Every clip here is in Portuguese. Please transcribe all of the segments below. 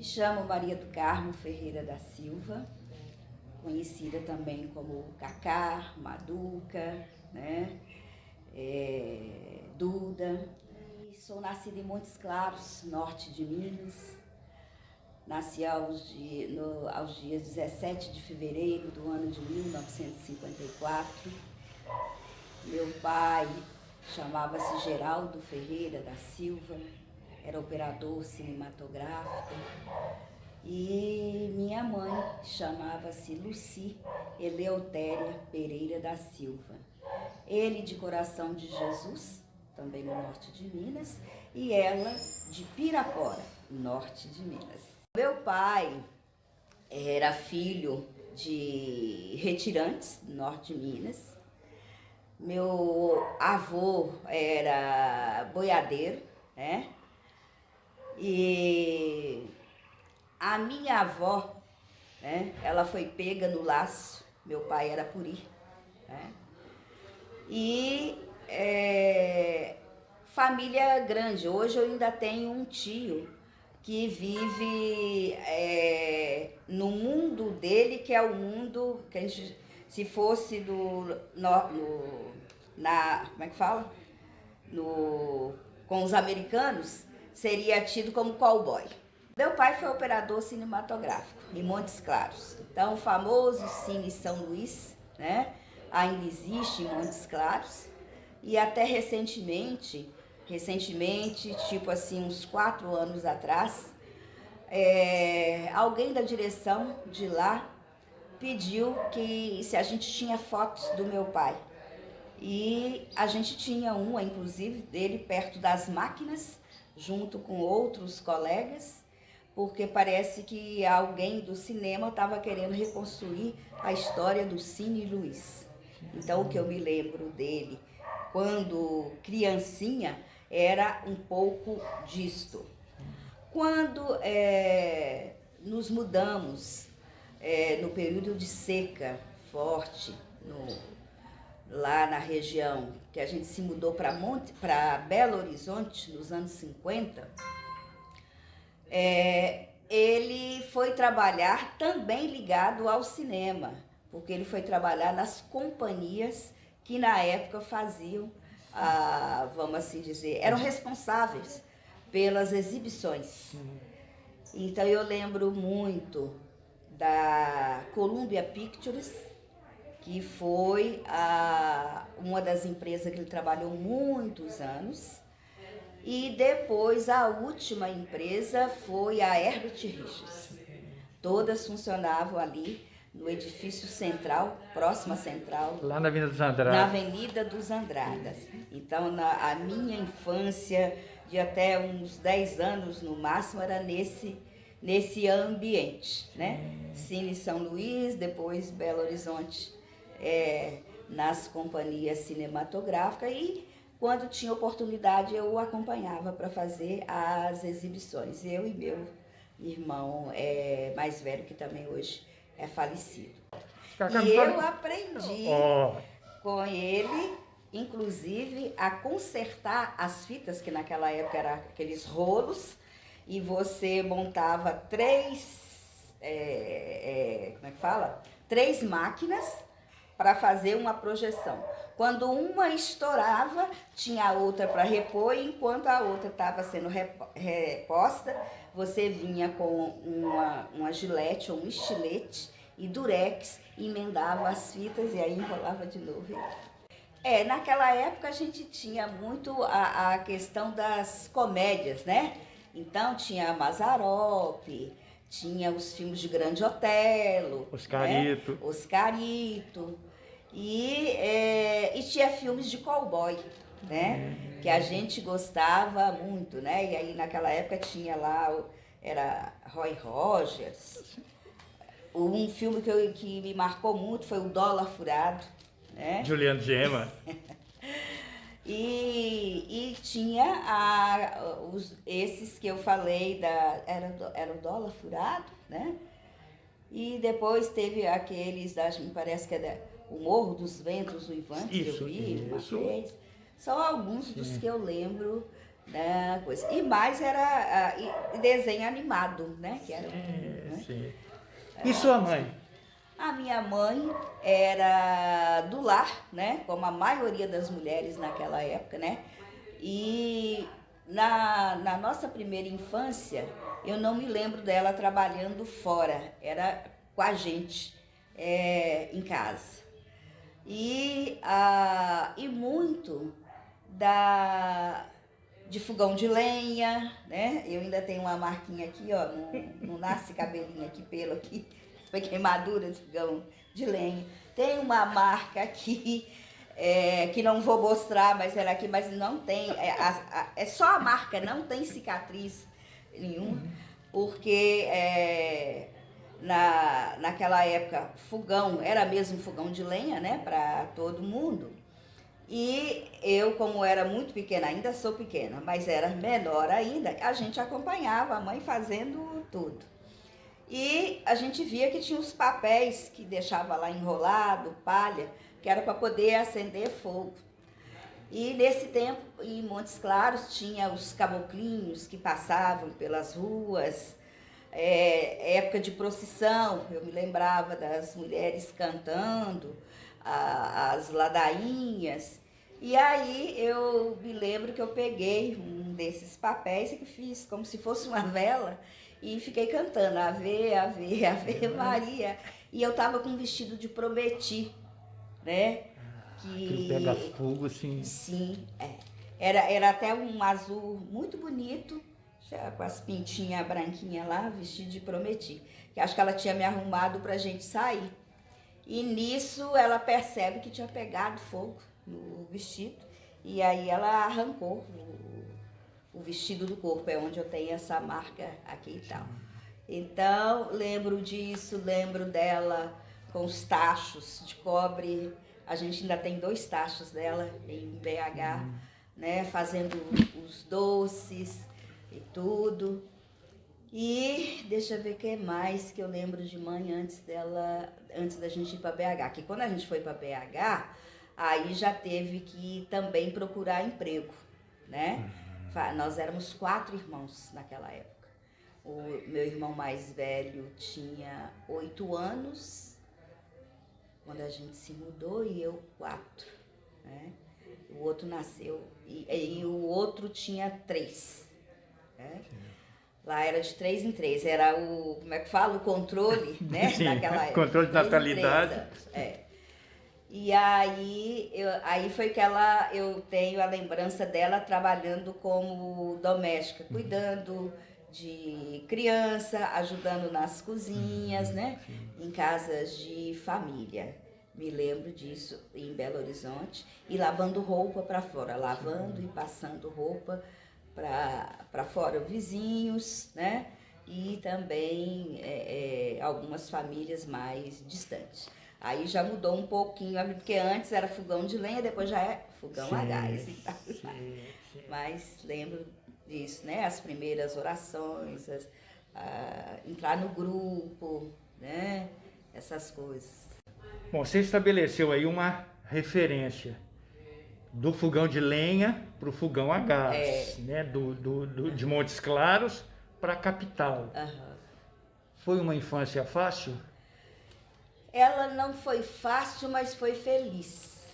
chamo Maria do Carmo Ferreira da Silva, conhecida também como Cacá, Maduca, né? Duda. E sou nascida em Montes Claros, norte de Minas. Nasci aos dias 17 de fevereiro do ano de 1954. Meu pai chamava-se Geraldo Ferreira da Silva, era operador cinematográfico. E minha mãe chamava-se Luci Eleutéria Pereira da Silva. Ele de Coração de Jesus, também no norte de Minas, e ela de Pirapora, norte de Minas. Meu pai era filho de retirantes do norte de Minas. Meu avô era boiadeiro, né? E a minha avó, né, ela foi pega no laço, meu pai era puri, né? E família grande. Hoje eu ainda tenho um tio que vive no mundo dele, que é o mundo que a gente, se fosse como é que fala? Com os americanos, seria tido como cowboy. Meu pai foi operador cinematográfico em Montes Claros. Então, o famoso Cine São Luís, né, ainda existe em Montes Claros. E até recentemente, tipo assim, uns 4 anos atrás, alguém da direção de lá pediu que se a gente tinha fotos do meu pai. E a gente tinha uma, inclusive, dele perto das máquinas, junto com outros colegas, porque parece que alguém do cinema estava querendo reconstruir a história do Cine Luís. Então, o que eu me lembro dele, quando criancinha, era um pouco disto. Quando nos mudamos no período de seca forte, lá na região, que a gente se mudou para Belo Horizonte, nos anos 50, ele foi trabalhar também ligado ao cinema, porque ele foi trabalhar nas companhias que na época faziam, vamos assim dizer, eram responsáveis pelas exibições. Então eu lembro muito da Columbia Pictures, que foi uma das empresas que ele trabalhou muitos anos. E depois a última empresa foi a Herbert Richards. Todas funcionavam ali no edifício central, próxima central. Lá na Avenida dos Andradas. Na Avenida dos Andradas. Então, a minha infância, de até uns 10 anos no máximo, era nesse ambiente, né? Cine São Luís, depois Belo Horizonte, nas companhias cinematográficas, e quando tinha oportunidade eu acompanhava para fazer as exibições. Eu e meu irmão mais velho, que também hoje é falecido. E eu aprendi com ele, inclusive, a consertar as fitas, que naquela época eram aqueles rolos, e você montava 3 máquinas para fazer uma projeção. Quando uma estourava, tinha a outra para repor, e enquanto a outra estava sendo reposta, você vinha com uma gilete ou um estilete e durex, emendava as fitas e aí enrolava de novo. Naquela época a gente tinha muito a questão das comédias, né? Então tinha Mazzaropi, tinha os filmes de Grande Otelo, Oscarito, né? Oscarito, e tinha filmes de cowboy, né? Que a gente gostava muito, né? E aí naquela época tinha lá, era Roy Rogers. Um filme que me marcou muito foi O Dólar Furado, né? Juliano Gema. E tinha esses que eu falei, era o Dólar Furado, né? E depois teve aqueles, me parece que é o Morro dos Ventos Uivantes, que eu vi uma vez. São alguns dos que eu lembro né, coisa. E mais era desenho animado, né? Que era, né? Sim. E sua mãe? A minha mãe era do lar, né? Como a maioria das mulheres naquela época, né? E na nossa primeira infância, eu não me lembro dela trabalhando fora, era com a gente, em casa. E muito de fogão de lenha, né? Eu ainda tenho uma marquinha aqui, ó, não nasce cabelinho aqui, pelo aqui, foi queimadura de fogão de lenha. Tem uma marca aqui, que não vou mostrar, mas era aqui, mas não tem, é só a marca, não tem cicatriz nenhuma, porque naquela época fogão era mesmo fogão de lenha, né, para todo mundo. E eu, como era muito pequena, ainda sou pequena, mas era menor ainda, a gente acompanhava a mãe fazendo tudo. E a gente via que tinha os papéis que deixava lá enrolado, palha, que era para poder acender fogo. E nesse tempo, em Montes Claros, tinha os caboclinhos que passavam pelas ruas, época de procissão, eu me lembrava das mulheres cantando, as ladainhas. E aí eu me lembro que eu peguei um desses papéis e fiz como se fosse uma vela e fiquei cantando Ave, Ave, Ave Maria. E eu tava com um vestido de prometi, né? Que pega fogo, assim. Sim, Era até um azul muito bonito, já com as pintinhas branquinhas lá, vestido de prometi. Que acho que ela tinha me arrumado pra gente sair. E nisso ela percebe que tinha pegado fogo no vestido. E aí ela arrancou o vestido do corpo, é onde eu tenho essa marca aqui e tal. Então, lembro disso, lembro dela com os tachos de cobre. A gente ainda tem 2 tachos dela em BH, né, fazendo os doces e tudo. E deixa eu ver o que mais que eu lembro de mãe antes da gente ir para BH. Que quando a gente foi para BH, aí já teve que também procurar emprego, né? Nós éramos 4 irmãos naquela época. O meu irmão mais velho tinha 8 anos quando a gente se mudou e eu 4, né? O outro nasceu e o outro tinha 3, né? Lá era de 3 em 3, era como é que fala? O controle, né? Sim, naquela época. controle de natalidade. E aí foi que eu tenho a lembrança dela trabalhando como doméstica, cuidando de criança, ajudando nas cozinhas, né? Em casas de família. Me lembro disso em Belo Horizonte. E lavando roupa para fora, lavando e passando roupa para fora, vizinhos, né? E também algumas famílias mais distantes. Aí já mudou um pouquinho, porque antes era fogão de lenha, depois já é fogão a gás. Sim. Mas lembro disso, né? As primeiras orações, entrar no grupo, né? Essas coisas. Bom, você estabeleceu aí uma referência do fogão de lenha para o fogão a gás, né? De Montes Claros para a capital. Foi uma infância fácil? Ela não foi fácil, mas foi feliz.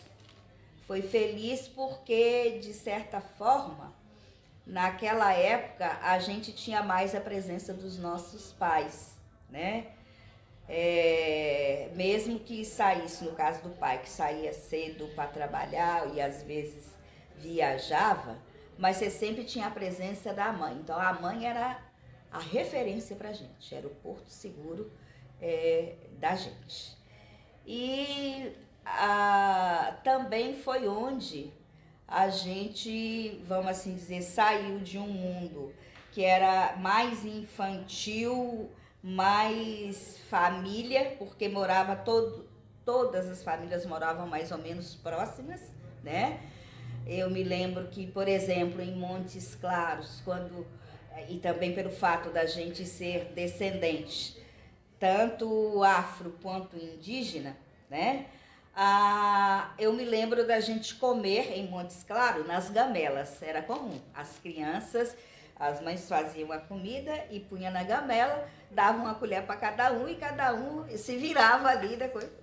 Foi feliz porque, de certa forma, naquela época, a gente tinha mais a presença dos nossos pais, né? Mesmo que saísse, no caso do pai, que saía cedo para trabalhar e às vezes viajava, mas você sempre tinha a presença da mãe. Então a mãe era a referência para a gente, era o porto seguro da gente. E também foi onde a gente, vamos assim dizer, saiu de um mundo que era mais infantil, mais família, porque morava todas as famílias moravam mais ou menos próximas, né? Eu me lembro que, por exemplo, em Montes Claros, e também pelo fato da gente ser descendente, tanto afro quanto indígena, né? Eu me lembro da gente comer em Montes Claros, nas gamelas, era comum. As crianças, as mães faziam a comida e punham na gamela, davam uma colher para cada um e cada um se virava ali da coisa.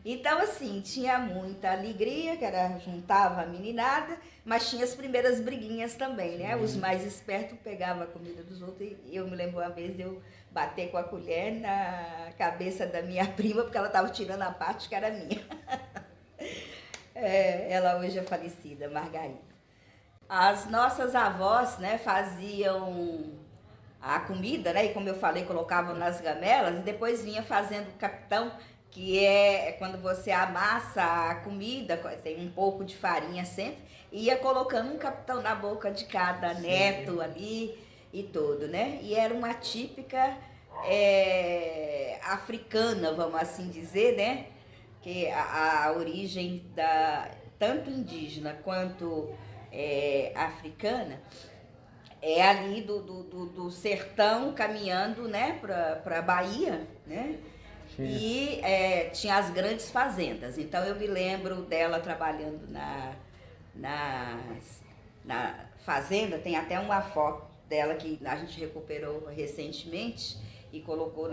Então, assim, tinha muita alegria, que era, juntava a meninada, mas tinha as primeiras briguinhas também, né? Os mais espertos pegavam a comida dos outros e eu me lembro uma vez de eu bater com a colher na cabeça da minha prima, porque ela estava tirando a parte que era minha. Ela hoje é falecida, Margarida. As nossas avós, né, faziam a comida, né, e como eu falei, colocavam nas gamelas e depois vinha fazendo o capitão, que é quando você amassa a comida, tem um pouco de farinha sempre, e ia colocando um capitão na boca de cada neto ali e tudo, né? E era uma típica africana, vamos assim dizer, né? Que a origem tanto indígena quanto africana é ali do sertão caminhando, né, para a Bahia, né? Sim. E tinha as grandes fazendas. Então eu me lembro dela trabalhando na fazenda, tem até uma foto dela que a gente recuperou recentemente e colocou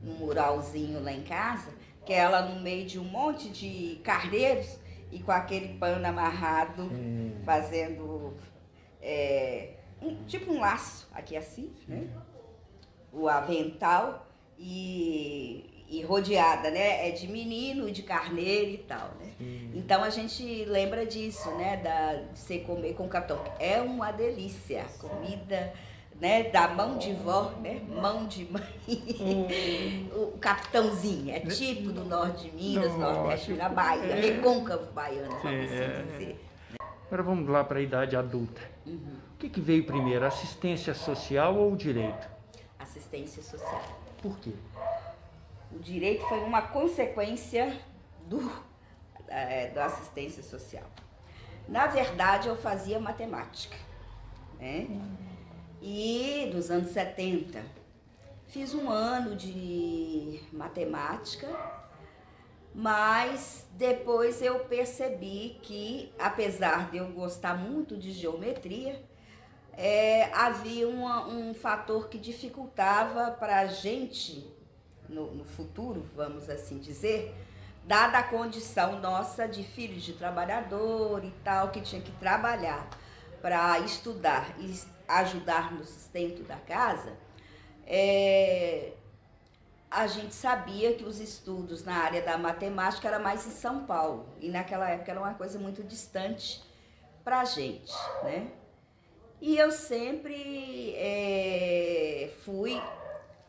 num muralzinho lá em casa, que é ela no meio de um monte de carneiros e com aquele pano amarrado, fazendo tipo um laço aqui assim, né? O avental e rodeada, né? De menino, de carneiro e tal, né? Então a gente lembra disso, né? De você comer com capitão. É uma delícia, comida, né? Da mão de vó, né? Mão de mãe. O capitãozinho, é tipo do norte de Minas, nordeste da Bahia, recôncavo baiano, vamos assim dizer. Agora vamos lá para a idade adulta. O que veio primeiro, assistência social ou o direito? Assistência social. Por quê? O direito foi uma consequência da assistência social. Na verdade, eu fazia matemática, né? E nos anos 70, fiz um ano de matemática, mas depois eu percebi que, apesar de eu gostar muito de geometria, havia um fator que dificultava para a gente, no futuro, vamos assim dizer, dada a condição nossa de filho de trabalhador e tal, que tinha que trabalhar para estudar e ajudar no sustento da casa, a gente sabia que os estudos na área da matemática era mais em São Paulo, e naquela época era uma coisa muito distante para a gente, né? E eu sempre fui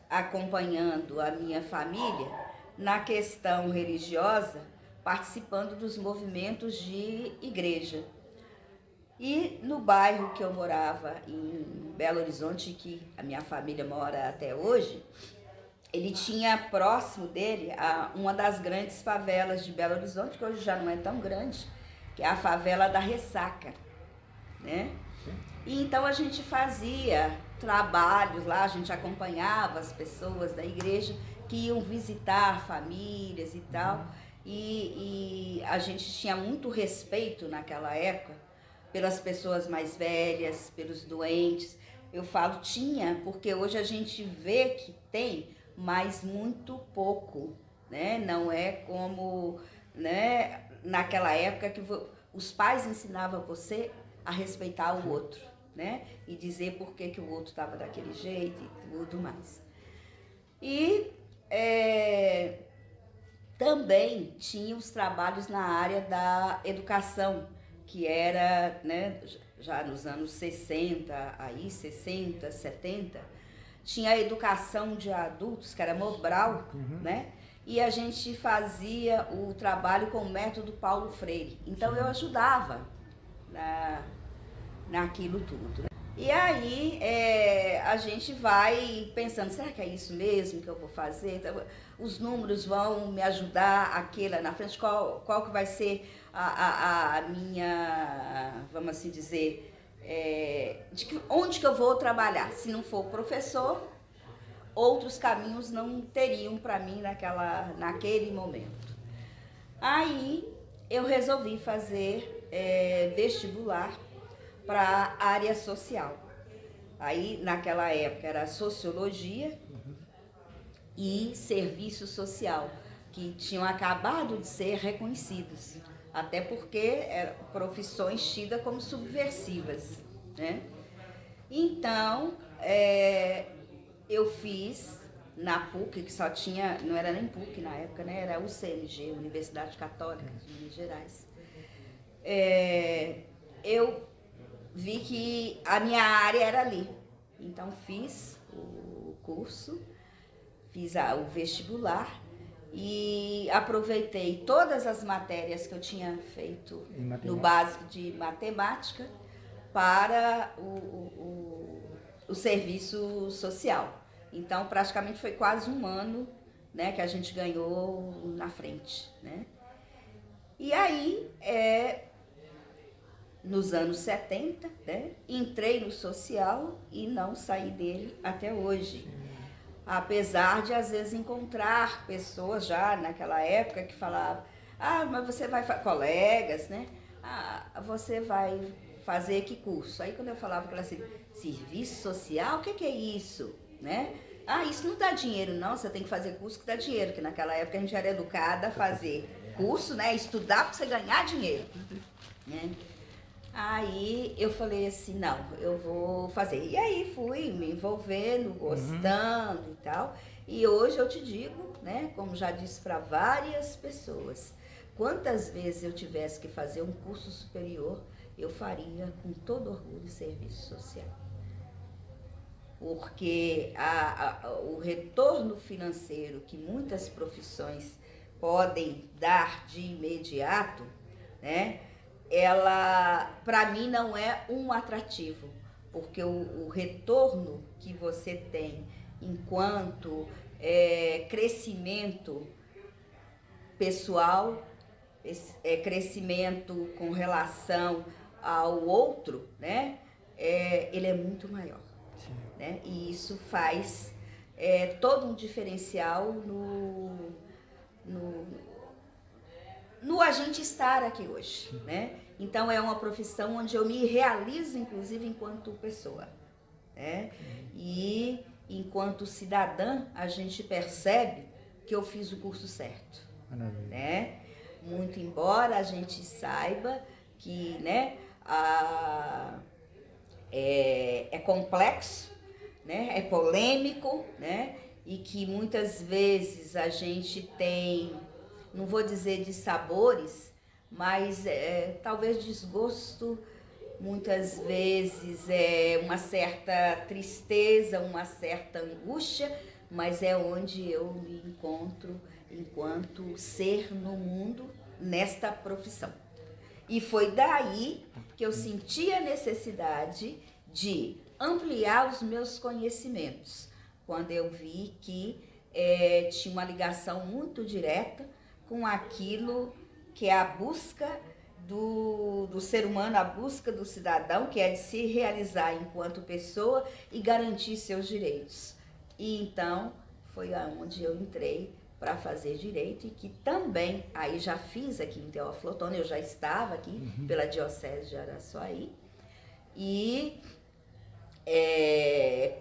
acompanhando a minha família na questão religiosa, participando dos movimentos de igreja. E no bairro que eu morava, em Belo Horizonte, que a minha família mora até hoje, ele tinha próximo dele uma das grandes favelas de Belo Horizonte, que hoje já não é tão grande, que é a favela da Ressaca, né? E então a gente fazia trabalhos lá, a gente acompanhava as pessoas da igreja que iam visitar famílias e tal, e a gente tinha muito respeito naquela época pelas pessoas mais velhas, pelos doentes. Eu falo tinha, porque hoje a gente vê que tem, mas muito pouco, né? Não é como, né, naquela época que os pais ensinavam você a respeitar o outro, né? E dizer por que o outro estava daquele jeito e tudo mais. E também tinha os trabalhos na área da educação, que era, né, já nos anos 60, 70, tinha a educação de adultos, que era Mobral, né? E a gente fazia o trabalho com o método Paulo Freire. Então eu ajudava naquilo tudo, né? E aí a gente vai pensando, será que é isso mesmo que eu vou fazer? Então, os números vão me ajudar aqui lá na frente, qual que vai ser a minha, vamos assim dizer, onde que eu vou trabalhar? Se não for professor, outros caminhos não teriam para mim naquele momento. Aí eu resolvi fazer vestibular para a área social. Aí, naquela época, era sociologia e serviço social, que tinham acabado de ser reconhecidos, até porque eram profissões tidas como subversivas, né? Então, eu fiz na PUC, que só tinha, não era nem PUC na época, né? Era UCMG, Universidade Católica de Minas Gerais. Eu vi que a minha área era ali. Então, fiz o curso, fiz o vestibular e aproveitei todas as matérias que eu tinha feito no básico de matemática para o serviço social. Então, praticamente foi quase um ano, né, que a gente ganhou na frente, né? E aí, nos anos 70, né, entrei no social e não saí dele até hoje. Apesar de, às vezes, encontrar pessoas já naquela época que falavam, mas você vai, colegas, né? Você vai fazer que curso? Aí quando eu falava para ela assim, serviço social, o que é isso? Né? Isso não dá dinheiro não, você tem que fazer curso que dá dinheiro, que naquela época a gente era educada a fazer curso, né? Estudar para você ganhar dinheiro, né? Aí eu falei assim, não, eu vou fazer. E aí fui me envolvendo, gostando e tal. E hoje eu te digo, né, como já disse para várias pessoas, quantas vezes eu tivesse que fazer um curso superior, eu faria com todo orgulho serviço social. Porque o retorno financeiro que muitas profissões podem dar de imediato, né, ela, para mim, não é um atrativo, porque o retorno que você tem enquanto crescimento pessoal, crescimento com relação ao outro, né, ele é muito maior, né? E isso faz todo um diferencial no a gente estar aqui hoje, né? Então é uma profissão onde eu me realizo, inclusive, enquanto pessoa, né? E enquanto cidadã, a gente percebe que eu fiz o curso certo, né? Muito embora a gente saiba que, né, é complexo, né? É polêmico, né? E que muitas vezes a gente tem, não vou dizer de sabores, mas talvez desgosto, muitas vezes uma certa tristeza, uma certa angústia, mas é onde eu me encontro enquanto ser no mundo, nesta profissão. E foi daí que eu senti a necessidade de ampliar os meus conhecimentos, quando eu vi que tinha uma ligação muito direta com aquilo que é a busca do ser humano, a busca do cidadão, que é de se realizar enquanto pessoa e garantir seus direitos. E então foi aonde eu entrei para fazer direito, e que também aí já fiz aqui em Teófilo Otoni, eu já estava aqui pela Diocese de Araçuaí, e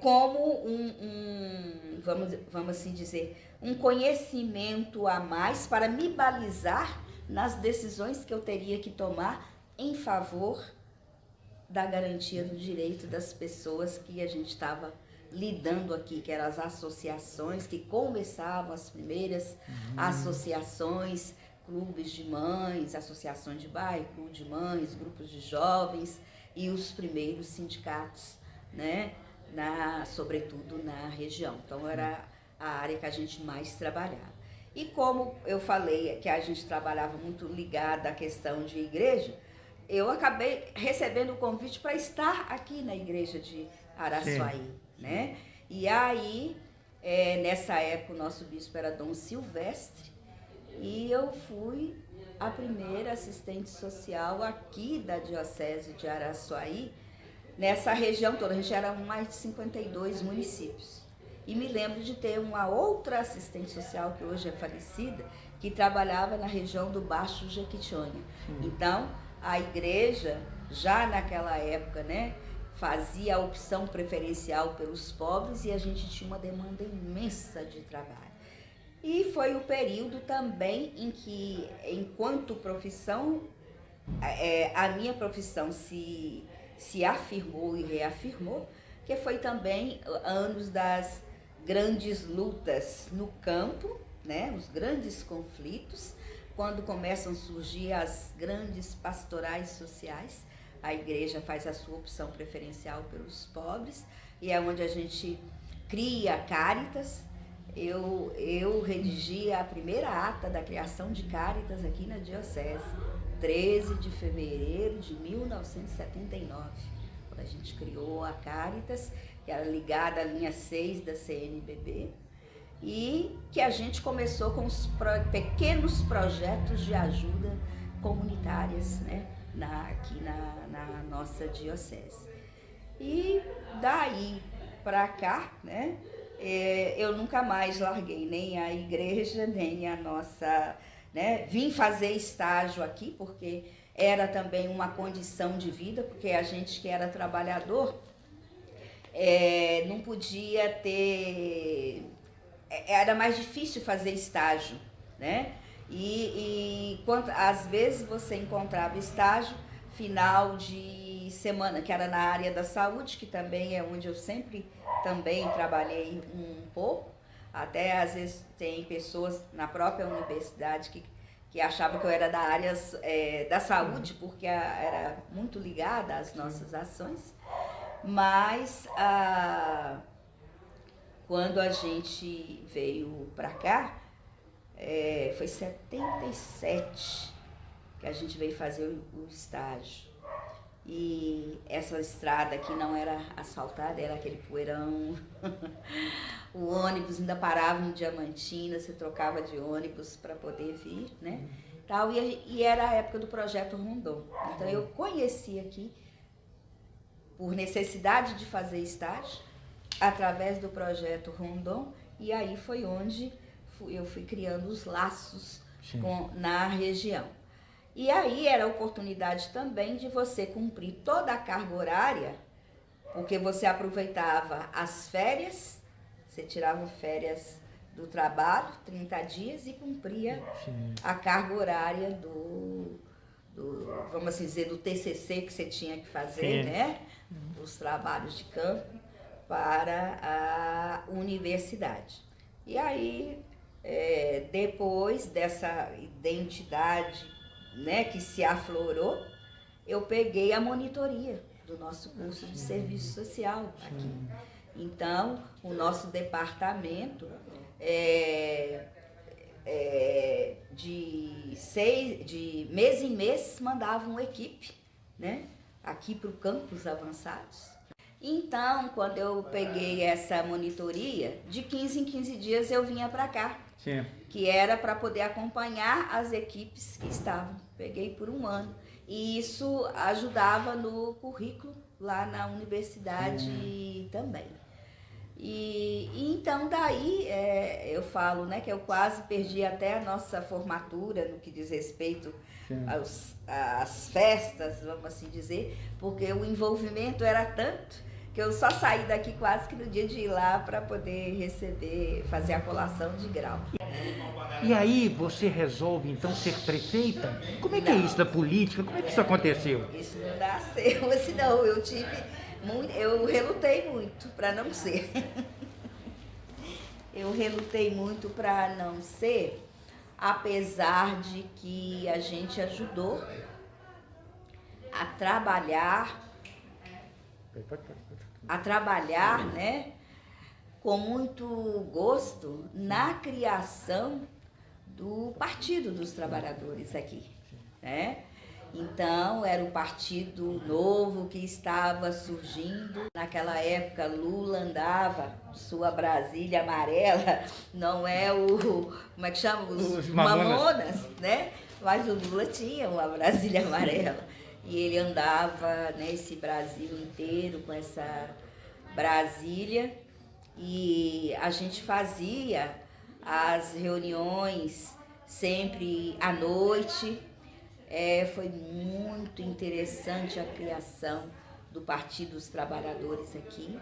como vamos assim dizer, um conhecimento a mais para me balizar nas decisões que eu teria que tomar em favor da garantia do direito das pessoas que a gente estava lidando aqui, que eram as associações, que começavam as primeiras associações, clubes de mães, associações de bairro, clube de mães, grupos de jovens e os primeiros sindicatos, né, sobretudo na região. Então era a área que a gente mais trabalhava. E como eu falei que a gente trabalhava muito ligada à questão de igreja, eu acabei recebendo o convite para estar aqui na igreja de Araçuaí, né? E aí, nessa época, o nosso bispo era Dom Silvestre, e eu fui a primeira assistente social aqui da Diocese de Araçuaí, nessa região toda. A gente era mais de 52 municípios. E me lembro de ter uma outra assistente social, que hoje é falecida, que trabalhava na região do Baixo Jequitinhonha. Então, a igreja, já naquela época, né, fazia a opção preferencial pelos pobres e a gente tinha uma demanda imensa de trabalho. E foi o período também em que, enquanto profissão, a minha profissão se afirmou e reafirmou, que foi também anos das grandes lutas no campo, né, os grandes conflitos, quando começam a surgir as grandes pastorais sociais. A igreja faz a sua opção preferencial pelos pobres e é onde a gente cria a Cáritas. Eu redigi a primeira ata da criação de Cáritas aqui na Diocese, 13 de fevereiro de 1979, quando a gente criou a Cáritas, que era ligada à linha 6 da CNBB, e que a gente começou com os pequenos projetos de ajuda comunitárias, né, aqui na nossa diocese. E daí para cá, né, eu nunca mais larguei nem a igreja, nem a nossa, né, vim fazer estágio aqui, porque era também uma condição de vida, porque a gente que era trabalhador não podia ter, era mais difícil fazer estágio, né? E às vezes você encontrava estágio final de semana, que era na área da saúde, que também é onde eu sempre também trabalhei um pouco. Até às vezes tem pessoas na própria universidade que achavam que eu era da área da saúde, porque era muito ligada às nossas ações. Mas quando a gente veio para cá, foi 77 que a gente veio fazer o estágio. E essa estrada aqui não era asfaltada, era aquele poeirão. O ônibus ainda parava em Diamantina, você trocava de ônibus para poder vir, né? Tal, e era a época do projeto Rondon. Então eu conheci aqui, por necessidade de fazer estágio, através do projeto Rondon, e aí foi onde eu fui criando os laços na região. E aí era a oportunidade também de você cumprir toda a carga horária, porque você aproveitava as férias, você tirava férias do trabalho, 30 dias, e cumpria a carga horária do vamos assim dizer, do TCC que você tinha que fazer, né? Os trabalhos de campo para a universidade. E aí, depois dessa identidade, né, que se aflorou, eu peguei a monitoria do nosso curso de serviço social aqui. Então, o nosso departamento de mês em mês mandava uma equipe, né, aqui para o campus avançados. Então, quando eu peguei essa monitoria, de 15 em 15 dias eu vinha para cá. Que era para poder acompanhar as equipes que estavam. Peguei por um ano. E isso ajudava no currículo lá na universidade também. E então daí eu falo, né, que eu quase perdi até a nossa formatura no que diz respeito às festas, vamos assim dizer, porque o envolvimento era tanto que eu só saí daqui quase que no dia de ir lá para poder fazer a colação de grau. E aí você resolve então ser prefeita? Como é que é isso da política? Como é que isso aconteceu? Isso não nasceu assim não, eu relutei muito para não ser. Eu relutei muito para não ser, apesar de que a gente ajudou a trabalhar, né, com muito gosto na criação do Partido dos Trabalhadores aqui, né? Então, era o Partido Novo que estava surgindo. Naquela época, Lula andava, sua Brasília amarela, não é como é que chama? Os Mamonas, né? Mas o Lula tinha uma Brasília amarela. E ele andava nesse Brasil inteiro com essa Brasília. E a gente fazia as reuniões sempre à noite. Foi muito interessante a criação do Partido dos Trabalhadores aqui.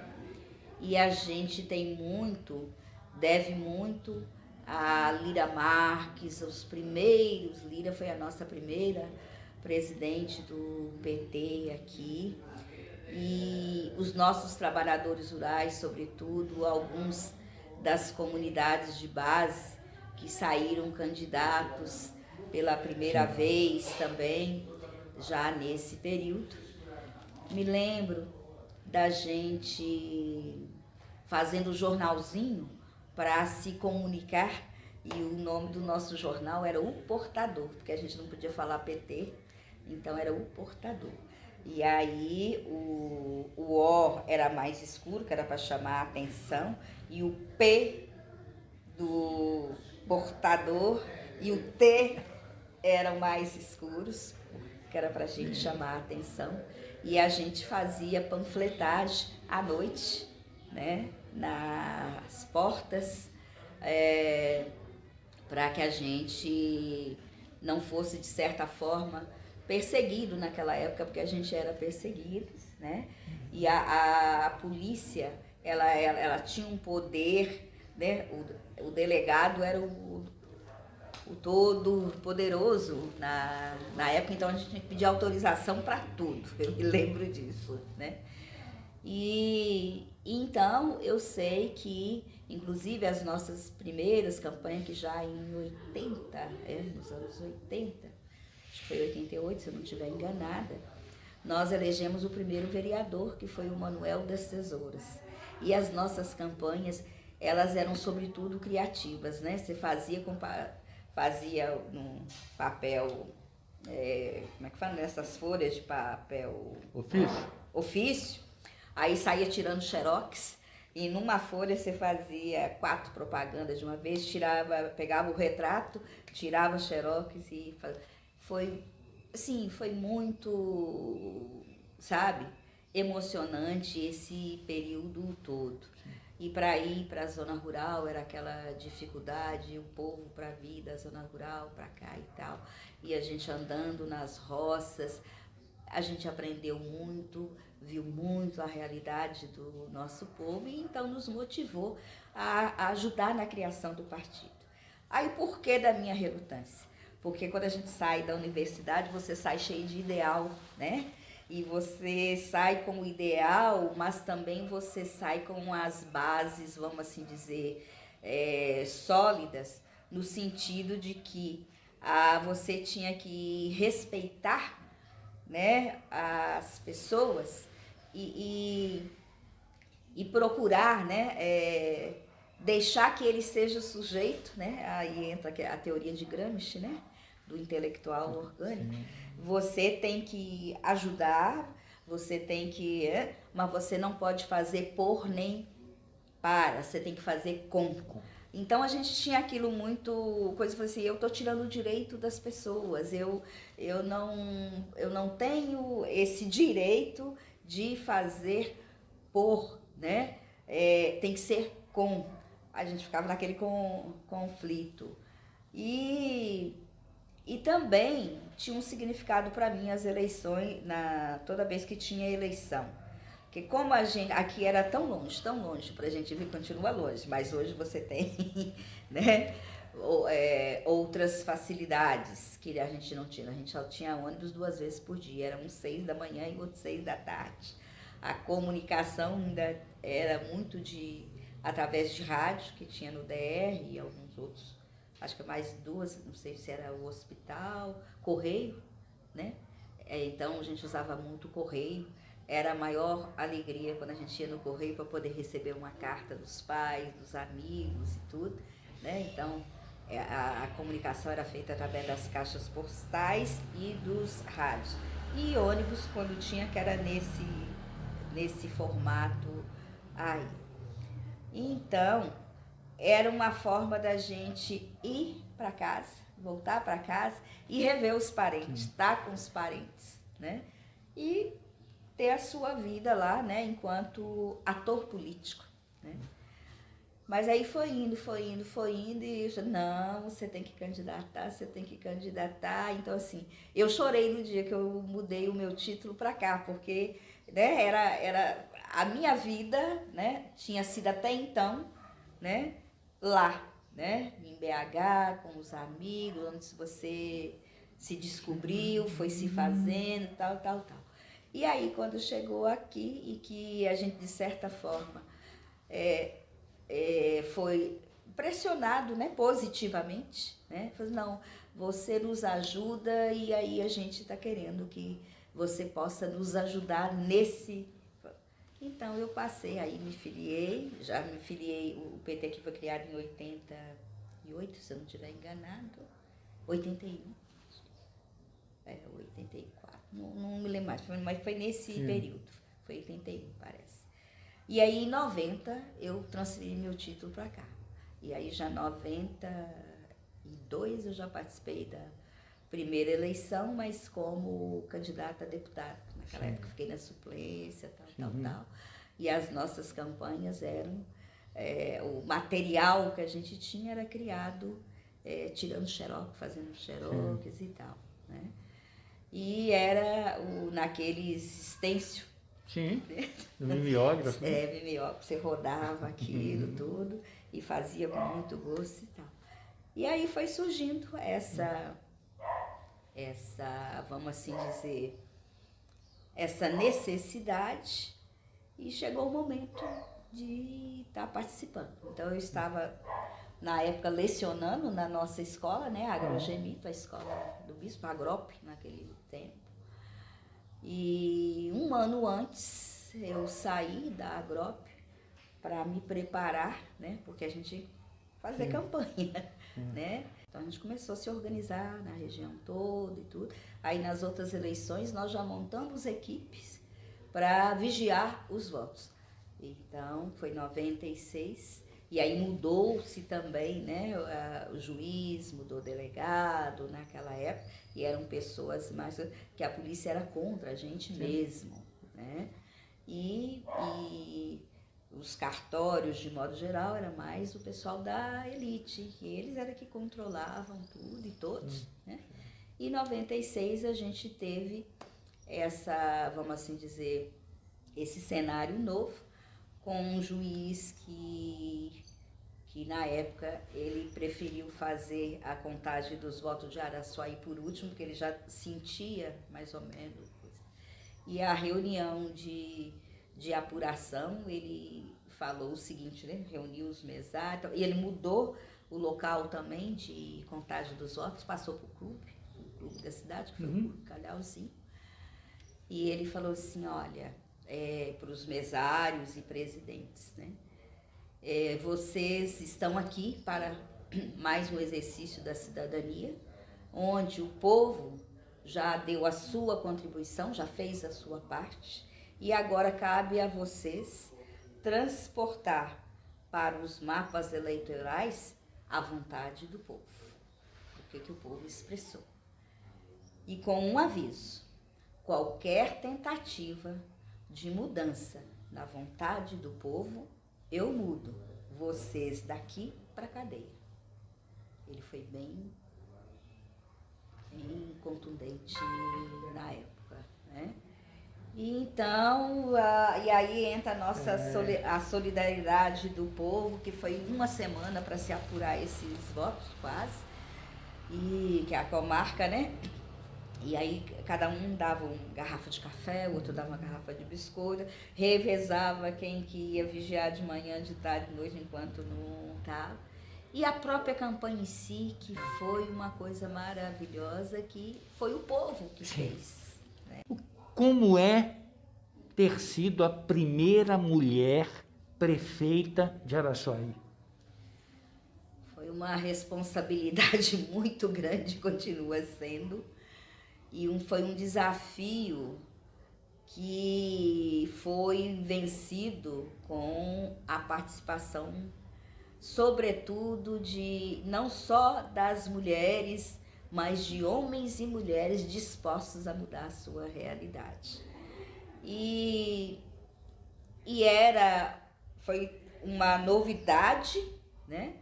E a gente deve muito a Lira Marques, os primeiros. Lira foi a nossa primeira presidente do PT aqui. E os nossos trabalhadores rurais, sobretudo, alguns das comunidades de base que saíram candidatos pela primeira vez também, já nesse período. Me lembro da gente fazendo jornalzinho para se comunicar, e o nome do nosso jornal era O Portador, porque a gente não podia falar PT, então era O Portador. E aí o O era mais escuro, que era para chamar a atenção, e o P do portador e o T eram mais escuros, que era para a gente chamar a atenção. E a gente fazia panfletagem à noite, né, nas portas, para que a gente não fosse, de certa forma, perseguido naquela época, porque a gente era perseguido, né? E a polícia, ela tinha um poder, né? O delegado era o todo poderoso na época, então a gente tinha que pedir autorização para tudo, eu me lembro disso, né? E então eu sei que, inclusive, as nossas primeiras campanhas, que já em 80, nos anos 80, acho que foi 88, se eu não estiver enganada, nós elegemos o primeiro vereador, que foi o Manuel das Tesouras. E as nossas campanhas, elas eram sobretudo criativas, né? Você fazia num papel, como é que fala? Nessas folhas de papel... Ofício. Aí saía tirando xerox, e numa folha você fazia 4 propagandas de uma vez, pegava o retrato, tirava xerox e foi muito, sabe, emocionante esse período todo. E para ir para a zona rural era aquela dificuldade, o povo para vir da zona rural para cá e tal. E a gente andando nas roças, a gente aprendeu muito, viu muito a realidade do nosso povo, e então nos motivou a ajudar na criação do partido. Aí, por que da minha relutância? Porque quando a gente sai da universidade, você sai cheio de ideal, né? E você sai com o ideal, mas também você sai com as bases, vamos assim dizer, sólidas, no sentido de que você tinha que respeitar, né, as pessoas e procurar, né, deixar que ele seja o sujeito, né? Aí entra a teoria de Gramsci, né, do intelectual orgânico. Você tem que ajudar, você tem que, mas você não pode fazer por nem para, você tem que fazer com. Então a gente tinha aquilo muito, coisa assim, eu estou tirando o direito das pessoas, eu não tenho esse direito de fazer por, né? Tem que ser com. A gente ficava naquele conflito. E também tinha um significado para mim as eleições, toda vez que tinha eleição. Porque como a gente aqui era tão longe, para a gente vir, continua longe, mas hoje você tem, né, outras facilidades que a gente não tinha. A gente só tinha ônibus 2 vezes por dia, era um 6 da manhã e outro 6 da tarde. A comunicação ainda era muito através de rádio, que tinha no DR e alguns outros, acho que mais 2, não sei se era o hospital, correio, né? Então a gente usava muito o correio. Era a maior alegria quando a gente ia no correio para poder receber uma carta dos pais, dos amigos e tudo, né? Então a comunicação era feita através das caixas postais e dos rádios. E ônibus, quando tinha, que era nesse formato aí. Então, era uma forma da gente ir para casa, voltar para casa e rever os parentes, estar com os parentes, né? E ter a sua vida lá, né, enquanto ator político, né? Mas aí foi indo, e eu falei, não, você tem que candidatar. Então, assim, eu chorei no dia que eu mudei o meu título para cá, porque, né, era a minha vida, né, tinha sido até então, né, lá, né, em BH, com os amigos, onde você se descobriu, foi se fazendo, tal. E aí, quando chegou aqui, e que a gente, de certa forma, foi pressionado, né, positivamente, né? Falei, não, você nos ajuda e aí a gente está querendo que você possa nos ajudar nesse... Então eu passei, aí me filiei, o PT aqui foi criado em 88, se eu não estiver enganado, 81, 84, não me lembro mais, mas foi nesse período, foi 81, parece. E aí, em 90, eu transferi meu título para cá. E aí, já em 92, eu já participei da primeira eleição, mas como candidata a deputada. Naquela época, fiquei na suplência, tal. E as nossas campanhas eram... o material que a gente tinha era criado tirando xerox, fazendo xerox e tal, né? E era naqueles stencil. Sim, no mimeógrafo. Mimeógrafo, você rodava aquilo tudo e fazia com muito gosto e tal. E aí foi surgindo essa, vamos assim dizer, essa necessidade e chegou o momento de estar participando. Então eu estava, na época, lecionando na nossa escola, né, Agrogemito, a escola do Bispo, Agrop, naquele tempo. E um ano antes eu saí da Agrop para me preparar, né? Porque a gente fazia campanha, né? Então a gente começou a se organizar na região toda e tudo. Aí nas outras eleições nós já montamos equipes para vigiar os votos. Então foi 96 e aí mudou-se também, né? O juiz, mudou o delegado naquela época. E eram pessoas mais... que a polícia era contra a gente mesmo, né? E os cartórios, de modo geral, era mais o pessoal da elite, que eles eram que controlavam tudo e todos, né? E em 96 a gente teve essa, vamos assim dizer, esse cenário novo, com um juiz que na época ele preferiu fazer a contagem dos votos de Araçuaí por último, porque ele já sentia mais ou menos. E a reunião de apuração, ele falou o seguinte, né? Reuniu os mesários, e ele mudou o local também de contagem dos votos, passou para o clube da cidade, que foi o Clube Calhauzinho. E ele falou assim, olha, para os mesários e presidentes, né? Vocês estão aqui para mais um exercício da cidadania, onde o povo já deu a sua contribuição, já fez a sua parte, e agora cabe a vocês transportar para os mapas eleitorais a vontade do povo, o que o povo expressou. E com um aviso, qualquer tentativa de mudança na vontade do povo, eu mudo vocês daqui para a cadeia. Ele foi bem contundente na época, né? E então, e aí entra a solidariedade do povo, que foi uma semana para se apurar esses votos, quase, e que é a comarca, né? E aí cada um dava uma garrafa de café, o outro dava uma garrafa de biscoito, revezava quem que ia vigiar de manhã, de tarde, de noite, enquanto não estava. E a própria campanha em si, que foi uma coisa maravilhosa, que foi o povo que fez, né? Como é ter sido a primeira mulher prefeita de Araçuaí? Foi uma responsabilidade muito grande, continua sendo. E foi um desafio que foi vencido com a participação, sobretudo, não só das mulheres, mas de homens e mulheres dispostos a mudar a sua realidade. Foi uma novidade, né?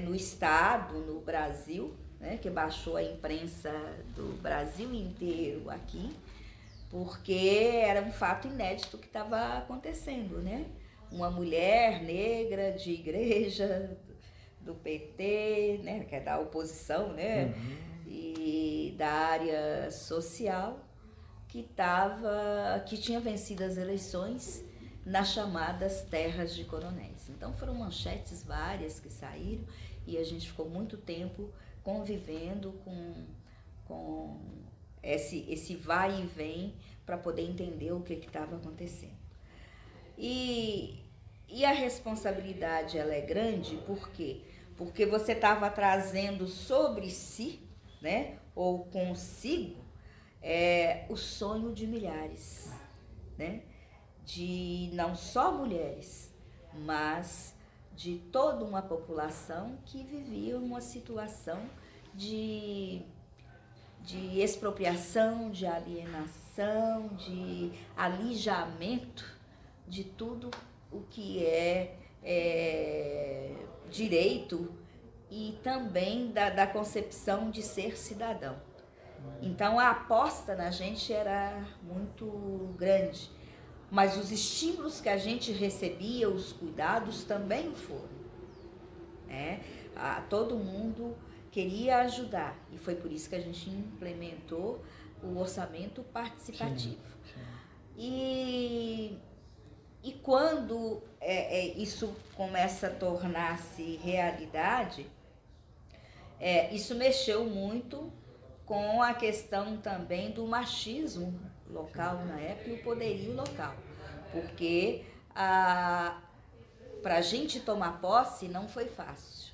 No estado, no Brasil, né? Que baixou a imprensa do Brasil inteiro aqui, porque era um fato inédito que estava acontecendo, né? Uma mulher negra de igreja do PT, né? Que é da oposição, né? E da área social, que tinha vencido as eleições nas chamadas terras de coronéis. Então foram manchetes várias que saíram e a gente ficou muito tempo convivendo com esse vai e vem para poder entender o que estava acontecendo. E a responsabilidade ela é grande, por quê? Porque você estava trazendo sobre si, né, ou consigo, o sonho de milhares, né? De não só mulheres, mas de toda uma população que vivia uma situação de expropriação, de alienação, de alijamento de tudo o que é direito e também da concepção de ser cidadão. Então a aposta na gente era muito grande, mas os estímulos que a gente recebia, os cuidados também foram, né? Todo mundo queria ajudar e foi por isso que a gente implementou o orçamento participativo. E quando isso começa a tornar-se realidade, isso mexeu muito com a questão também do machismo local na época e o poderio local, porque para a gente tomar posse não foi fácil,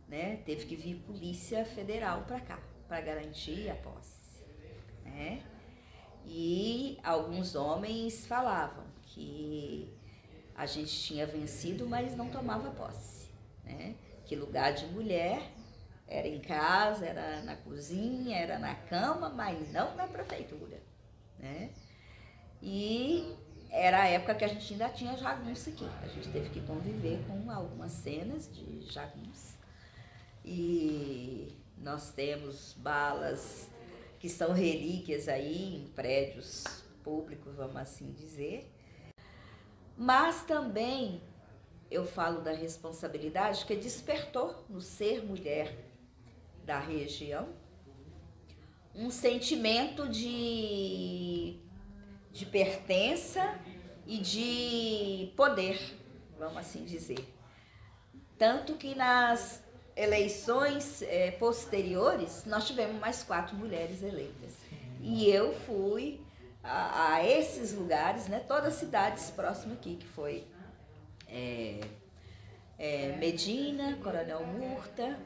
né? Teve que vir Polícia Federal para cá, para garantir a posse, né? E alguns homens falavam que a gente tinha vencido, mas não tomava posse, né? Que lugar de mulher era em casa, era na cozinha, era na cama, mas não na prefeitura, né? E era a época que a gente ainda tinha jagunço aqui. A gente teve que conviver com algumas cenas de jagunço. E nós temos balas que são relíquias aí em prédios públicos, vamos assim dizer. Mas também eu falo da responsabilidade que despertou no ser mulher da região um sentimento de pertença e de poder, vamos assim dizer. Tanto que nas eleições posteriores, nós tivemos mais 4 mulheres eleitas. E eu fui a esses lugares, né, todas as cidades próximas aqui, que foi Medina, Coronel Murta,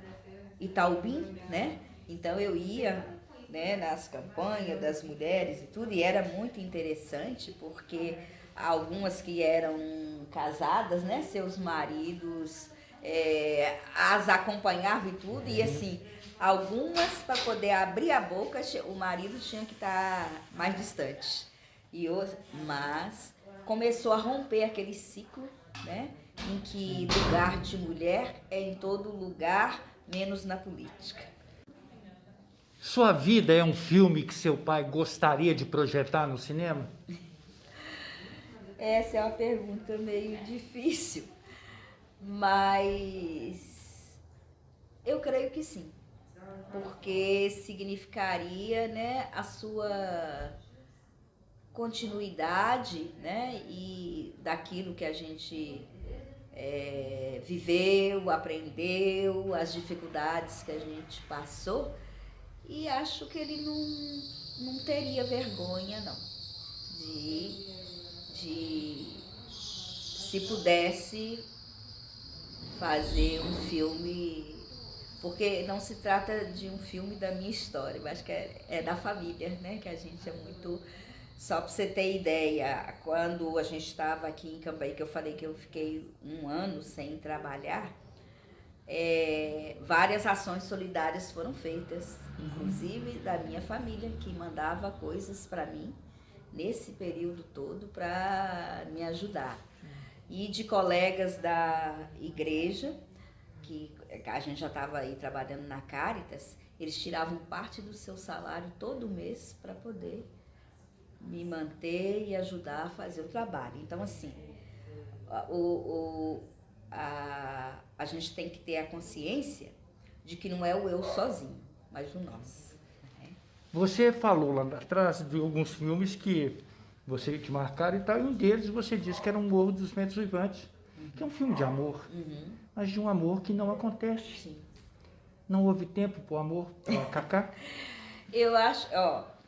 Itaubim, né? Então eu ia, né, nas campanhas das mulheres e tudo, e era muito interessante, porque algumas que eram casadas, né, seus maridos as acompanhavam e tudo, e assim, algumas para poder abrir a boca, o marido tinha que estar mais distante. Mas começou a romper aquele ciclo, né, em que lugar de mulher é em todo lugar, menos na política. Sua vida é um filme que seu pai gostaria de projetar no cinema? Essa é uma pergunta meio difícil, mas eu creio que sim, porque significaria, né, a sua continuidade, né, e daquilo que a gente viveu, aprendeu, as dificuldades que a gente passou, e acho que ele não teria vergonha, não, de se pudesse fazer um filme, porque não se trata de um filme da minha história, eu acho que é da família, né, que a gente é muito... Só para você ter ideia, quando a gente estava aqui em Cambaí, que eu falei que eu fiquei 1 ano sem trabalhar, várias ações solidárias foram feitas, inclusive da minha família, que mandava coisas para mim nesse período todo para me ajudar. e de colegas da igreja, que a gente já estava aí trabalhando na Caritas, eles tiravam parte do seu salário todo mês para poder me manter e ajudar a fazer o trabalho. Então, assim, a gente tem que ter a consciência de que não é o eu sozinho, mas o nós. Né? Você falou lá atrás de alguns filmes que você te marcaram e tal, e um deles você disse que era um Morro dos Ventos Vivantes, que é um filme de amor, mas de um amor que não acontece. Sim. Não houve tempo para o amor, para Cacá? Eu acho,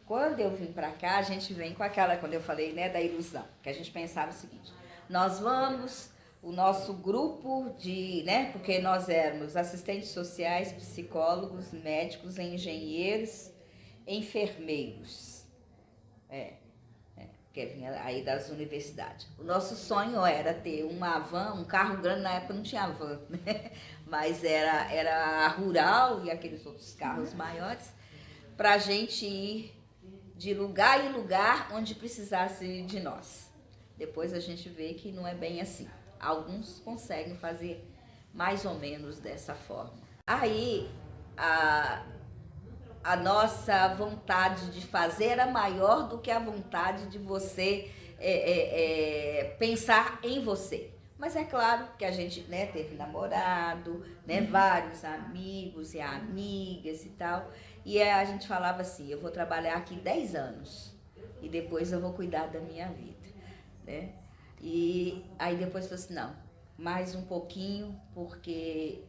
quando eu vim para cá, a gente vem com aquela, quando eu falei, né, da ilusão, que a gente pensava o seguinte, nós vamos, o nosso grupo de, né, porque nós éramos assistentes sociais, psicólogos, médicos, engenheiros, enfermeiros, que vinha aí das universidades. O nosso sonho era ter uma van, um carro grande, na época não tinha van, né? Mas era rural e aqueles outros carros maiores, para a gente ir de lugar em lugar onde precisasse de nós. Depois a gente vê que não é bem assim. Alguns conseguem fazer mais ou menos dessa forma. Aí, a nossa vontade de fazer era maior do que a vontade de você pensar em você. Mas é claro que a gente, né, teve namorado, né, vários amigos e amigas e tal. E a gente falava assim, eu vou trabalhar aqui 10 anos e depois eu vou cuidar da minha vida. Né? E aí depois falou assim, não, mais um pouquinho, porque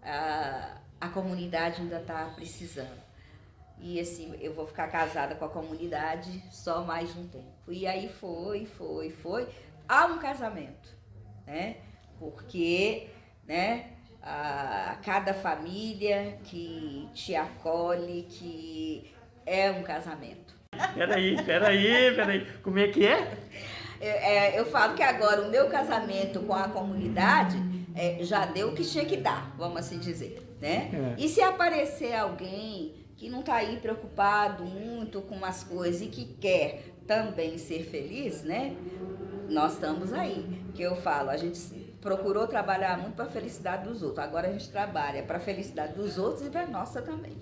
a comunidade ainda está precisando. E assim, eu vou ficar casada com a comunidade só mais um tempo. E aí foi. Há um casamento, né? Porque, né, cada família que te acolhe, que é um casamento. Peraí, como é que é? Eu falo que agora o meu casamento com a comunidade já deu o que tinha que dar, vamos assim dizer, né? E se aparecer alguém que não está aí preocupado muito com as coisas e que quer também ser feliz, né? Nós estamos aí. Que eu falo, a gente procurou trabalhar muito para a felicidade dos outros. Agora a gente trabalha para a felicidade dos outros e para a nossa também.